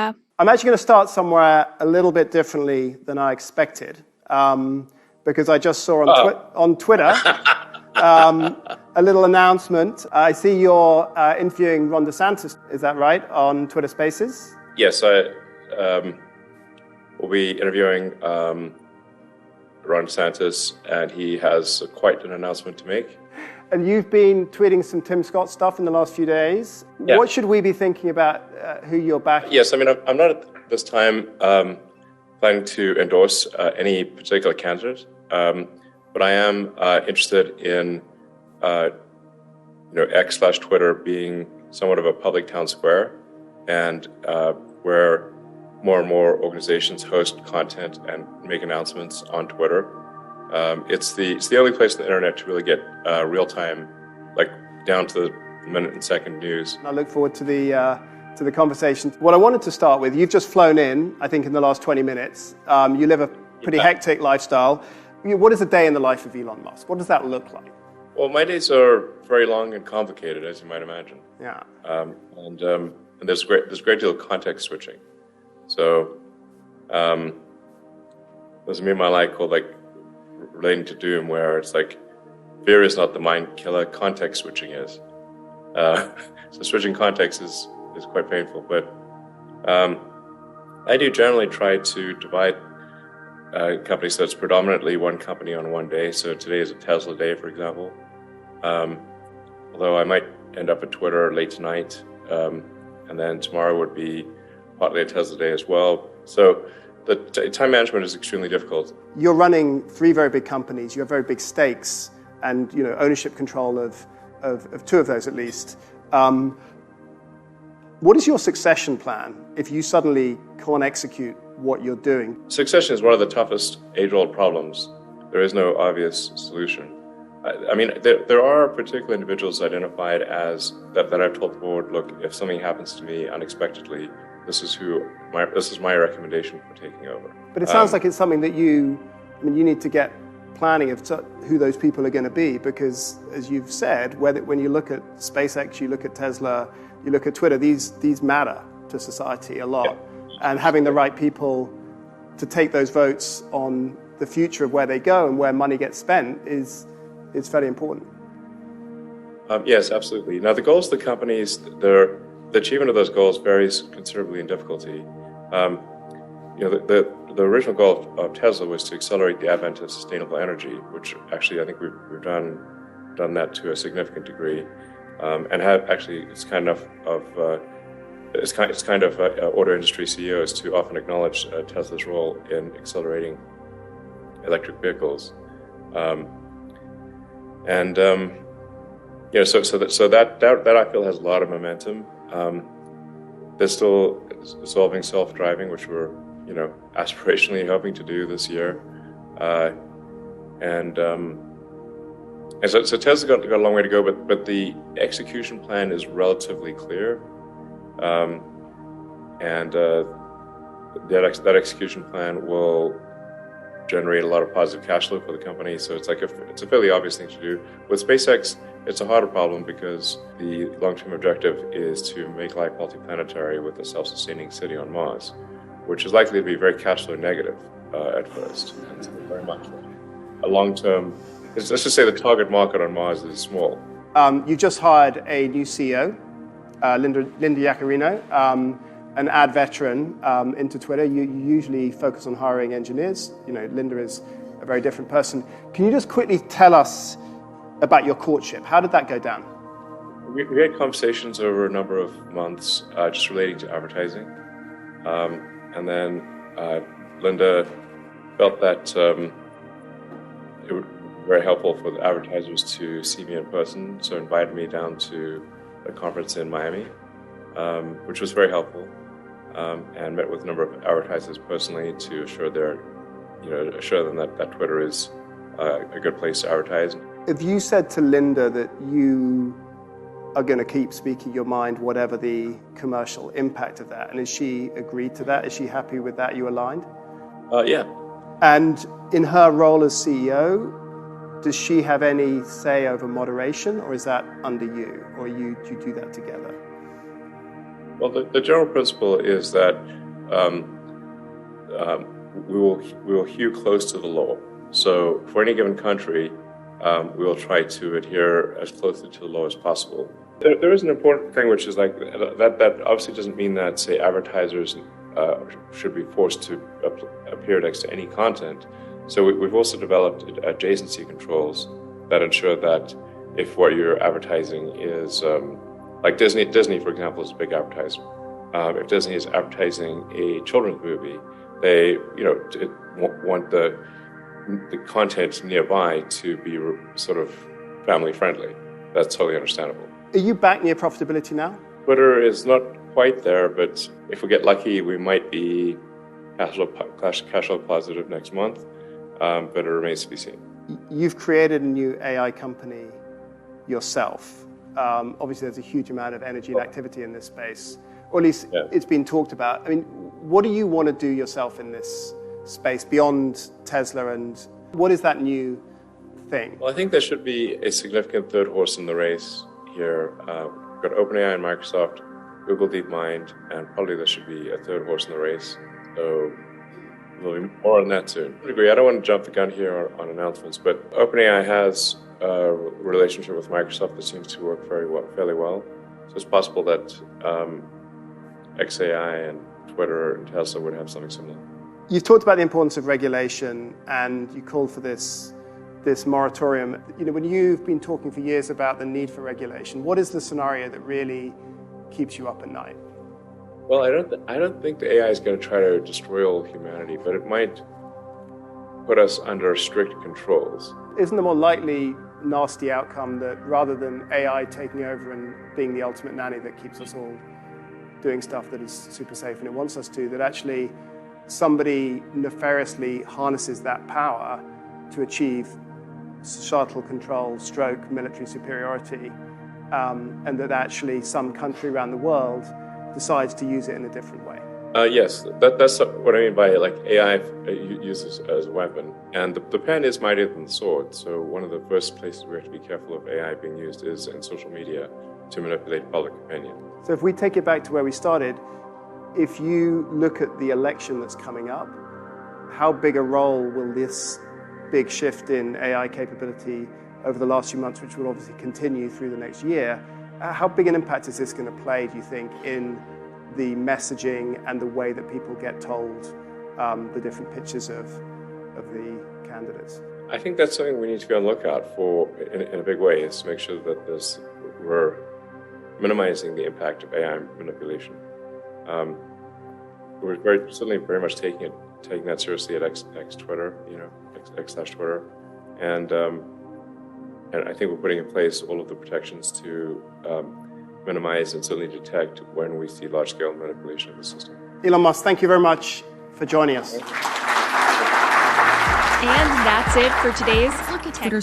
I'm actually going to start somewhere a little bit differently than I expected, because I just saw on Twitter a little announcement. I see you're interviewing Ron DeSantis, is that right, on Twitter Spaces? Yes, I will be interviewing Ron DeSantis, and he has quite an announcement to make. And you've been tweeting some Tim Scott stuff in the last few days. Yeah. What should we be thinking about who you're backing? Yes, I mean, I'm not at this time planning to endorse any particular candidate, but I am interested in X/Twitter being somewhat of a public town square, and where more and more organizations host content and make announcements on Twitter. It's the only place on the internet to really get real-time, like down to the minute and second news. I look forward to the conversation. What I wanted to start with, you've just flown in, I think in the last 20 minutes. You live a pretty hectic lifestyle. What is a day in the life of Elon Musk? What does that look like? Well, my days are very long and complicated, as you might imagine. Yeah. And there's a great deal of context switching. So there's a meme I like called relating to Doom, where it's like, fear is not the mind killer, context switching is. So switching context is quite painful, but I do generally try to divide companies so it's predominantly one company on one day. So today is a Tesla day, for example. Although I might end up at Twitter late tonight, and then tomorrow would be partly a Tesla day as well. So the time management is extremely difficult. You're running 3 very big companies. You have very big stakes and ownership control of 2 of those at least. What is your succession plan if you suddenly can't execute what you're doing? Succession is one of the toughest age-old problems. There is no obvious solution. I mean, there are particular individuals identified as that I've told the board, look, if something happens to me unexpectedly, this is my recommendation for taking over. But it sounds like it's something that you need to get planning of who those people are going to be, because as you've said, when you look at SpaceX, you look at Tesla, you look at Twitter, these matter to society a lot. Yeah. And having the right people to take those votes on the future of where they go and where money gets spent is fairly important. Yes, absolutely. Now, the goals of the companies, the achievement of those goals varies considerably in difficulty. The original goal of Tesla was to accelerate the advent of sustainable energy, which actually I think we've done that to a significant degree, and it's kind of auto industry CEOs to often acknowledge Tesla's role in accelerating electric vehicles, so that I feel has a lot of momentum. They're still solving self-driving, which we're aspirationally hoping to do this year, and so Tesla's got a long way to go, but the execution plan is relatively clear, and that execution plan will generate a lot of positive cash flow for the company. So it's a fairly obvious thing to do. With SpaceX, it's a harder problem because the long-term objective is to make life multiplanetary with a self-sustaining city on Mars, which is likely to be very cash flow negative at first, and so very much a long-term. Let's just say the target market on Mars is small. You just hired a new CEO, Linda Yaccarino, an ad veteran into Twitter. You usually focus on hiring engineers. Linda is a very different person. Can you just quickly tell us about your courtship? How did that go down? We had conversations over a number of months just relating to advertising. And then Linda felt that it would be very helpful for the advertisers to see me in person, so invited me down to a conference in Miami, which was very helpful, and met with a number of advertisers personally to assure them that Twitter is a good place to advertise. Have you said to Linda that you are going to keep speaking your mind, whatever the commercial impact of that? And has she agreed to that? Is she happy with that? You aligned? Yeah. And in her role as CEO, does she have any say over moderation, or is that under you, or do you do that together? Well, the general principle is that we will hew close to the law. So for any given country, we will try to adhere as closely to the law as possible. There is an important thing, which is like that obviously doesn't mean that, say, advertisers should be forced to appear next to any content. So we've also developed adjacency controls that ensure that if what you're advertising is, like Disney, for example, is a big advertiser. If Disney is advertising a children's movie, they want the content nearby to be sort of family friendly. That's totally understandable. Are you back near profitability now? Twitter is not quite there, but if we get lucky, we might be cash flow positive next month, but it remains to be seen. You've created a new AI company yourself. Obviously, there's a huge amount of energy and activity in this space, or at least it's been talked about. I mean, what do you want to do yourself in this space beyond Tesla, and what is that new thing? Well, I think there should be a significant third horse in the race here. We've got OpenAI and Microsoft, Google DeepMind, and probably there should be a third horse in the race. So there'll be more on that soon. I agree. I don't want to jump the gun here on announcements, but OpenAI has a relationship with Microsoft that seems to work fairly well. So it's possible that XAI and Twitter and Tesla would have something similar. You've talked about the importance of regulation, and you called for this moratorium. You know, when you've been talking for years about the need for regulation, what is the scenario that really keeps you up at night? Well, I don't think the AI is going to try to destroy all humanity, but it might put us under strict controls. Isn't the more likely nasty outcome that rather than AI taking over and being the ultimate nanny that keeps us all doing stuff that is super safe and it wants us to, that actually somebody nefariously harnesses that power to achieve societal control, stroke military superiority, and that actually some country around the world decides to use it in a different way? Yes, that's what I mean by like AI uses as a weapon. And the pen is mightier than the sword. So one of the first places we have to be careful of AI being used is in social media to manipulate public opinion. So if we take it back to where we started, if you look at the election that's coming up, how big a role will this big shift in AI capability over the last few months, which will obviously continue through the next year, how big an impact is this going to play, do you think, in the messaging and the way that people get told the different pitches of the candidates? I think that's something we need to be on the lookout for in a big way, is to make sure that we're minimizing the impact of AI manipulation. We're certainly very much taking that seriously at X/Twitter, X/Twitter, and I think we're putting in place all of the protections to minimize and certainly detect when we see large-scale manipulation of the system. Elon Musk, thank you very much for joining us. And that's it for today's Look at Tech.